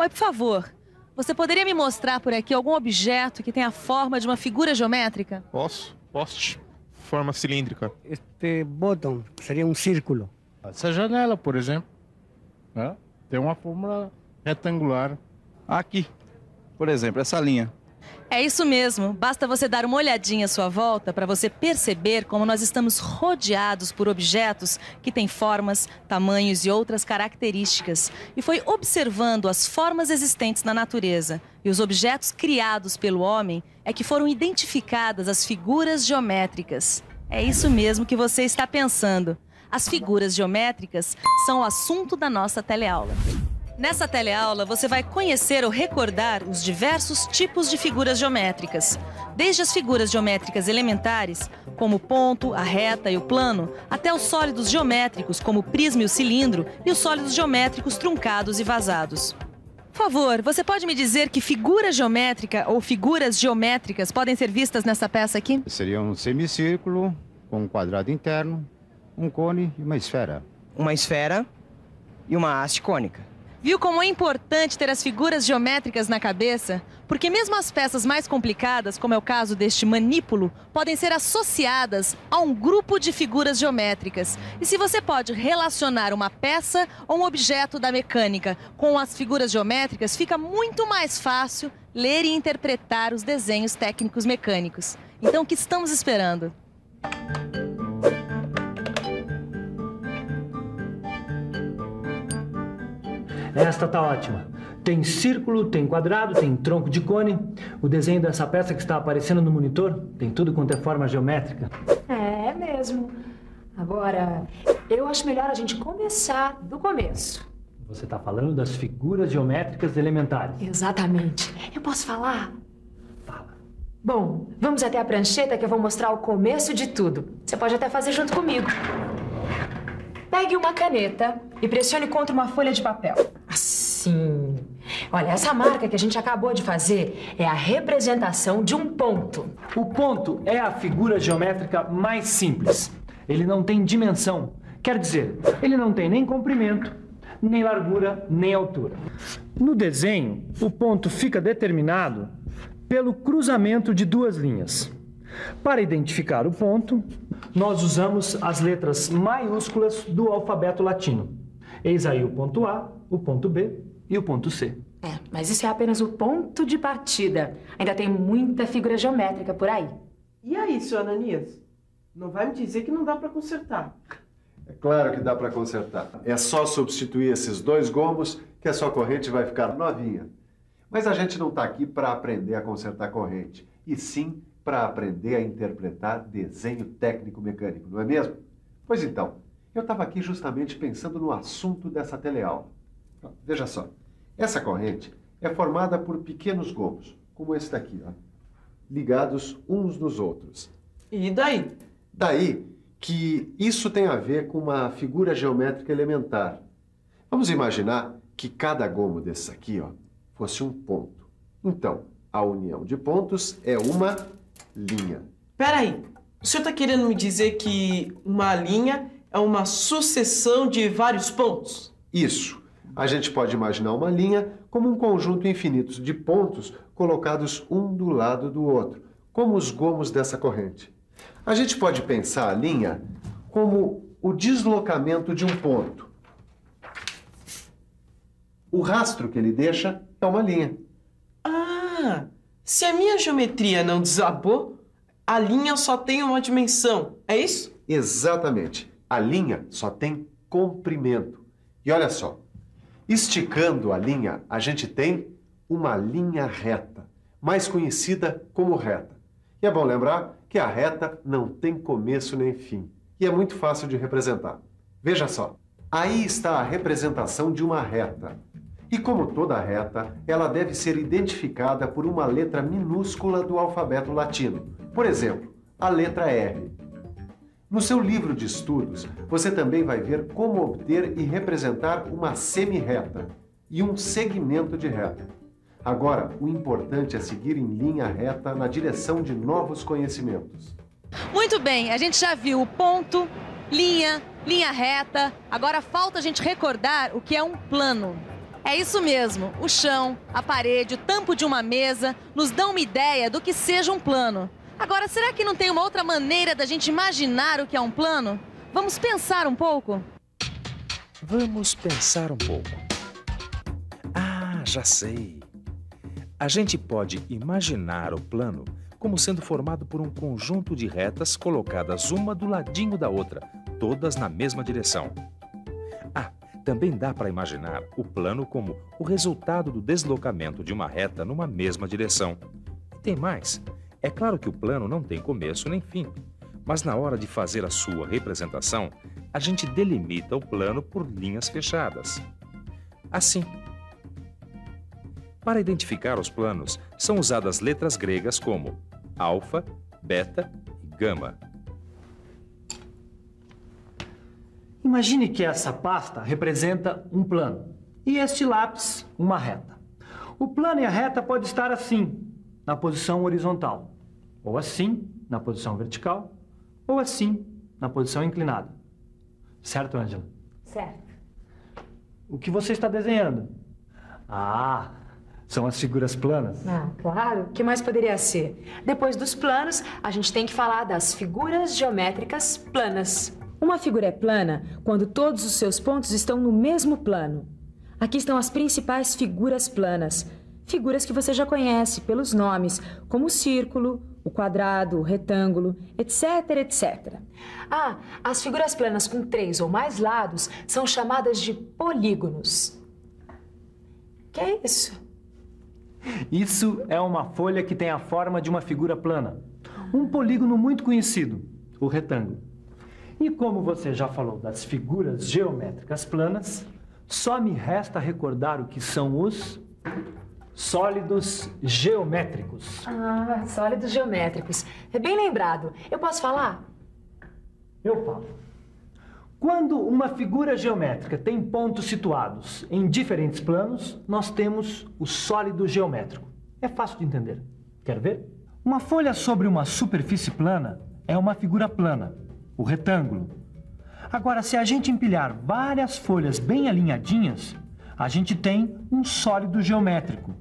Oi, por favor, você poderia me mostrar por aqui algum objeto que tenha a forma de uma figura geométrica? Posso. Poste. Forma cilíndrica. Este botão seria um círculo. Essa janela, por exemplo, né? Tem uma forma retangular. Aqui, por exemplo, essa linha. É isso mesmo, basta você dar uma olhadinha à sua volta para você perceber como nós estamos rodeados por objetos que têm formas, tamanhos e outras características. E foi observando as formas existentes na natureza e os objetos criados pelo homem é que foram identificadas as figuras geométricas. É isso mesmo que você está pensando. As figuras geométricas são o assunto da nossa teleaula. Nessa teleaula, você vai conhecer ou recordar os diversos tipos de figuras geométricas. Desde as figuras geométricas elementares, como o ponto, a reta e o plano, até os sólidos geométricos, como o prisma e o cilindro, e os sólidos geométricos truncados e vazados. Por favor, você pode me dizer que figura geométrica ou figuras geométricas podem ser vistas nessa peça aqui? Seria um semicírculo com um quadrado interno, um cone e uma esfera. Uma esfera e uma haste cônica. Viu como é importante ter as figuras geométricas na cabeça? Porque mesmo as peças mais complicadas, como é o caso deste manípulo, podem ser associadas a um grupo de figuras geométricas. E se você pode relacionar uma peça ou um objeto da mecânica com as figuras geométricas, fica muito mais fácil ler e interpretar os desenhos técnicos mecânicos. Então, o que estamos esperando? Esta tá ótima. Tem círculo, tem quadrado, tem tronco de cone. O desenho dessa peça que está aparecendo no monitor tem tudo quanto é forma geométrica. É mesmo. Agora, eu acho melhor a gente começar do começo. Você está falando das figuras geométricas elementares. Exatamente. Eu posso falar? Fala. Bom, vamos até a prancheta que eu vou mostrar o começo de tudo. Você pode até fazer junto comigo. Pegue uma caneta e pressione contra uma folha de papel. Assim. Olha, essa marca que a gente acabou de fazer é a representação de um ponto. O ponto é a figura geométrica mais simples. Ele não tem dimensão. Quer dizer, ele não tem nem comprimento, nem largura, nem altura. No desenho, o ponto fica determinado pelo cruzamento de duas linhas. Para identificar o ponto, nós usamos as letras maiúsculas do alfabeto latino. Eis aí o ponto A, o ponto B e o ponto C. Mas isso é apenas o ponto de partida. Ainda tem muita figura geométrica por aí. E aí, seu Ananias? Não vai me dizer que não dá para consertar? É claro que dá para consertar. É só substituir esses dois gomos que a sua corrente vai ficar novinha. Mas a gente não está aqui para aprender a consertar corrente, e sim para aprender a interpretar desenho técnico mecânico, não é mesmo? Pois então, eu estava aqui justamente pensando no assunto dessa teleaula. Veja só, essa corrente é formada por pequenos gomos, como esse daqui, ó, ligados uns nos outros. E daí? Daí que isso tem a ver com uma figura geométrica elementar. Vamos imaginar que cada gomo desses aqui, ó, fosse um ponto. Então, a união de pontos é uma linha. Peraí, o senhor está querendo me dizer que uma linha é uma sucessão de vários pontos? Isso. A gente pode imaginar uma linha como um conjunto infinito de pontos colocados um do lado do outro, como os gomos dessa corrente. A gente pode pensar a linha como o deslocamento de um ponto. O rastro que ele deixa é uma linha. Ah, se a minha geometria não desabou, a linha só tem uma dimensão, é isso? Exatamente. A linha só tem comprimento. E olha só, esticando a linha, a gente tem uma linha reta, mais conhecida como reta. E é bom lembrar que a reta não tem começo nem fim. E é muito fácil de representar. Veja só, aí está a representação de uma reta. E como toda reta, ela deve ser identificada por uma letra minúscula do alfabeto latino. Por exemplo, a letra R. No seu livro de estudos, você também vai ver como obter e representar uma semi-reta e um segmento de reta. Agora, o importante é seguir em linha reta na direção de novos conhecimentos. Muito bem, a gente já viu o ponto, linha, linha reta. Agora falta a gente recordar o que é um plano. É isso mesmo. O chão, a parede, o tampo de uma mesa nos dão uma ideia do que seja um plano. Agora, será que não tem uma outra maneira da gente imaginar o que é um plano? Vamos pensar um pouco? Vamos pensar um pouco. Ah, já sei. A gente pode imaginar o plano como sendo formado por um conjunto de retas colocadas uma do ladinho da outra, todas na mesma direção. Ah, também dá para imaginar o plano como o resultado do deslocamento de uma reta numa mesma direção. E tem mais. É claro que o plano não tem começo nem fim, mas na hora de fazer a sua representação, a gente delimita o plano por linhas fechadas. Assim. Para identificar os planos, são usadas letras gregas como alfa, beta e gama. Imagine que essa pasta representa um plano e este lápis uma reta. O plano e a reta podem estar assim, na posição horizontal, ou assim, na posição vertical, ou assim, na posição inclinada. Certo, Ângela? Certo. O que você está desenhando? Ah, são as figuras planas. Ah, claro. O que mais poderia ser? Depois dos planos, a gente tem que falar das figuras geométricas planas. Uma figura é plana quando todos os seus pontos estão no mesmo plano. Aqui estão as principais figuras planas. Figuras que você já conhece pelos nomes, como o círculo, o quadrado, o retângulo, etc, etc. Ah, as figuras planas com 3 ou mais lados são chamadas de polígonos. Que é isso? Isso é uma folha que tem a forma de uma figura plana. Um polígono muito conhecido, o retângulo. E como você já falou das figuras geométricas planas, só me resta recordar o que são os sólidos geométricos. Ah, sólidos geométricos. É bem lembrado. Eu posso falar? Eu falo. Quando uma figura geométrica tem pontos situados em diferentes planos, nós temos o sólido geométrico. É fácil de entender. Quer ver? Uma folha sobre uma superfície plana é uma figura plana, o retângulo. Agora, se a gente empilhar várias folhas bem alinhadinhas, a gente tem um sólido geométrico.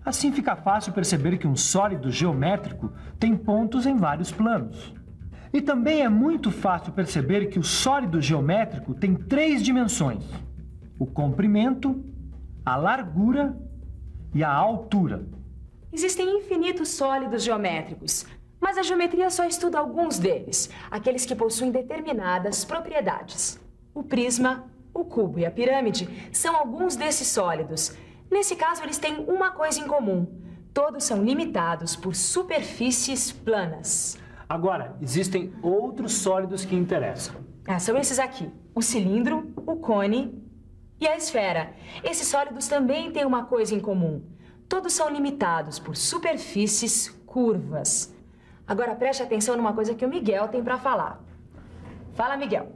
Assim fica fácil perceber que um sólido geométrico tem pontos em vários planos. E também é muito fácil perceber que o sólido geométrico tem 3 dimensões: o comprimento, a largura e a altura. Existem infinitos sólidos geométricos, mas a geometria só estuda alguns deles, aqueles que possuem determinadas propriedades. O prisma, o cubo e a pirâmide são alguns desses sólidos. Nesse caso, eles têm uma coisa em comum: todos são limitados por superfícies planas. Agora, existem outros sólidos que interessam. Ah, são esses aqui: o cilindro, o cone e a esfera. Esses sólidos também têm uma coisa em comum: todos são limitados por superfícies curvas. Agora preste atenção numa coisa que o Miguel tem para falar. Fala, Miguel.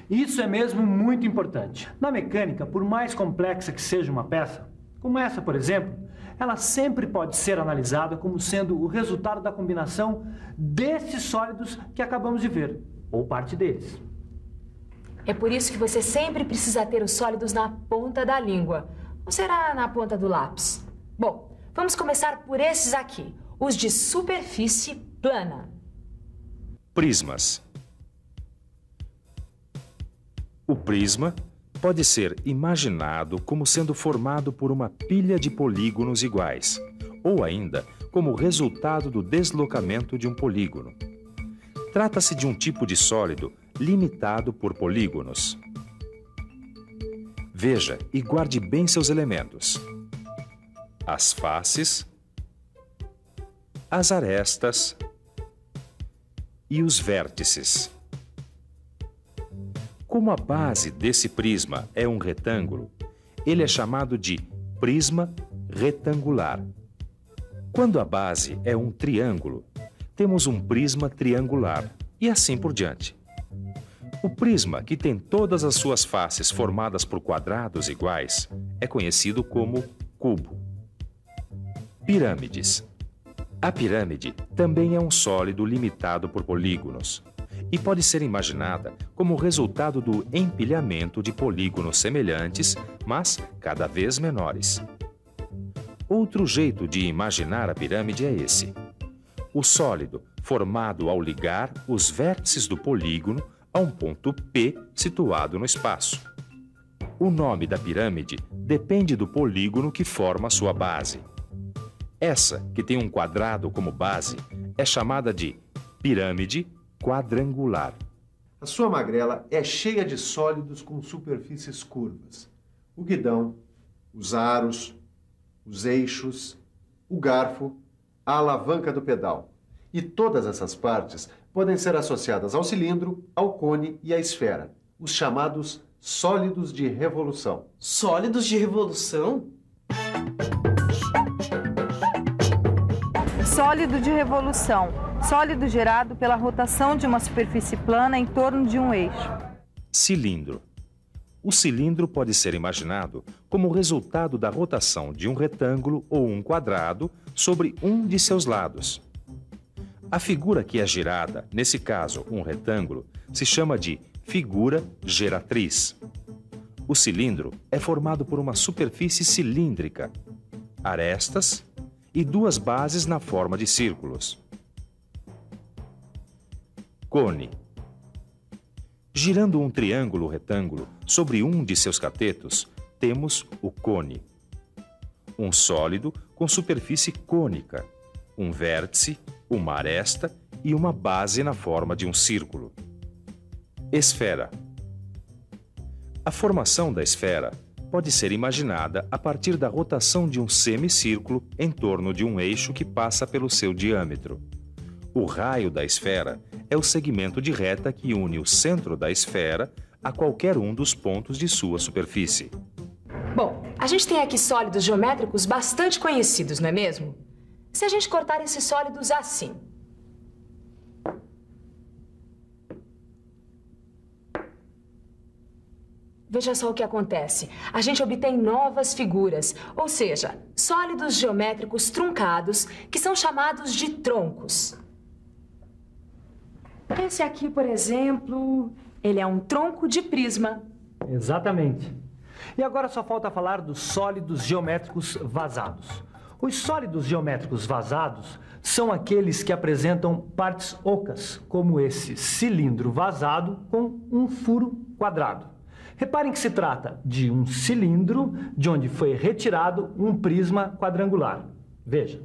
Isso é mesmo muito importante. Na mecânica, por mais complexa que seja uma peça, como essa, por exemplo, ela sempre pode ser analisada como sendo o resultado da combinação desses sólidos que acabamos de ver, ou parte deles. É por isso que você sempre precisa ter os sólidos na ponta da língua. Ou será na ponta do lápis? Bom, vamos começar por esses aqui, os de superfície plana. Prismas. O prisma pode ser imaginado como sendo formado por uma pilha de polígonos iguais, ou ainda como resultado do deslocamento de um polígono. Trata-se de um tipo de sólido limitado por polígonos. Veja e guarde bem seus elementos: as faces, as arestas e os vértices. Como a base desse prisma é um retângulo, ele é chamado de prisma retangular. Quando a base é um triângulo, temos um prisma triangular e assim por diante. O prisma, que tem todas as suas faces formadas por quadrados iguais, é conhecido como cubo. Pirâmides. A pirâmide também é um sólido limitado por polígonos. e pode ser imaginada como resultado do empilhamento de polígonos semelhantes, mas cada vez menores. Outro jeito de imaginar a pirâmide é esse: o sólido formado ao ligar os vértices do polígono a um ponto P situado no espaço. O nome da pirâmide depende do polígono que forma sua base. Essa, que tem um quadrado como base, é chamada de pirâmide quadrangular. A sua magrela é cheia de sólidos com superfícies curvas. O guidão, os aros, os eixos, o garfo, a alavanca do pedal. E todas essas partes podem ser associadas ao cilindro, ao cone e à esfera, os chamados sólidos de revolução. Sólidos de revolução? Sólido de revolução. Sólido gerado pela rotação de uma superfície plana em torno de um eixo. Cilindro. O cilindro pode ser imaginado como resultado da rotação de um retângulo ou um quadrado sobre um de seus lados. A figura que é girada, nesse caso um retângulo, se chama de figura geratriz. O cilindro é formado por uma superfície cilíndrica, arestas e duas bases na forma de círculos. Cone. Girando um triângulo retângulo sobre um de seus catetos, temos o cone. Um sólido com superfície cônica, um vértice, uma aresta e uma base na forma de um círculo. Esfera. A formação da esfera pode ser imaginada a partir da rotação de um semicírculo em torno de um eixo que passa pelo seu diâmetro. O raio da esfera é o segmento de reta que une o centro da esfera a qualquer um dos pontos de sua superfície. Bom, a gente tem aqui sólidos geométricos bastante conhecidos, não é mesmo? Se a gente cortar esses sólidos assim. Veja só o que acontece. A gente obtém novas figuras, ou seja, sólidos geométricos truncados, que são chamados de troncos. Esse aqui, por exemplo, ele é um tronco de prisma. Exatamente. E agora só falta falar dos sólidos geométricos vazados. Os sólidos geométricos vazados são aqueles que apresentam partes ocas, como esse cilindro vazado com um furo quadrado. Reparem que se trata de um cilindro de onde foi retirado um prisma quadrangular. Veja.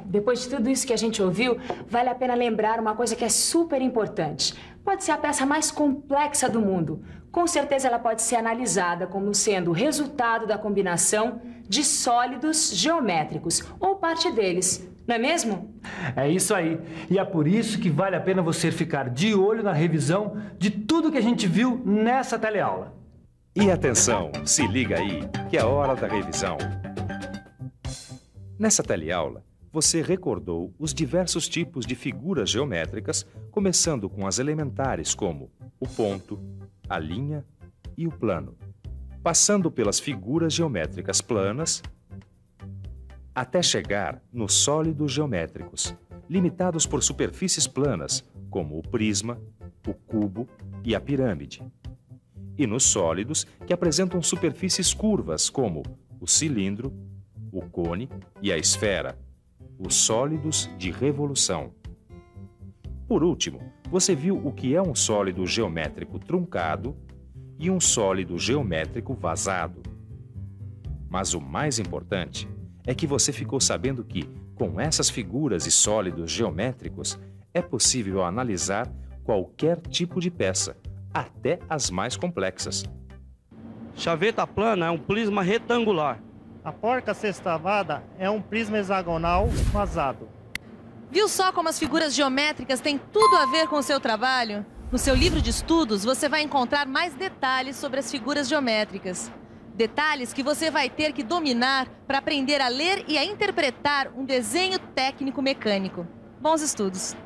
Depois de tudo isso que a gente ouviu, vale a pena lembrar uma coisa que é super importante. Pode ser a peça mais complexa do mundo. Com certeza ela pode ser analisada como sendo o resultado da combinação de sólidos geométricos, ou parte deles, não é mesmo? É isso aí. E é por isso que vale a pena você ficar de olho na revisão de tudo que a gente viu nessa teleaula. E atenção, se liga aí, que é a hora da revisão. Nessa teleaula, você recordou os diversos tipos de figuras geométricas, começando com as elementares como o ponto, a linha e o plano, passando pelas figuras geométricas planas, até chegar nos sólidos geométricos, limitados por superfícies planas, como o prisma, o cubo e a pirâmide, e nos sólidos que apresentam superfícies curvas, como o cilindro, o cone e a esfera, os sólidos de revolução. Por último, você viu o que é um sólido geométrico truncado e um sólido geométrico vazado. Mas o mais importante é que você ficou sabendo que, com essas figuras e sólidos geométricos, é possível analisar qualquer tipo de peça, até as mais complexas. Chaveta plana é um prisma retangular. A porca sextavada é um prisma hexagonal vazado. Viu só como as figuras geométricas têm tudo a ver com o seu trabalho? No seu livro de estudos, você vai encontrar mais detalhes sobre as figuras geométricas. Detalhes que você vai ter que dominar para aprender a ler e a interpretar um desenho técnico mecânico. Bons estudos!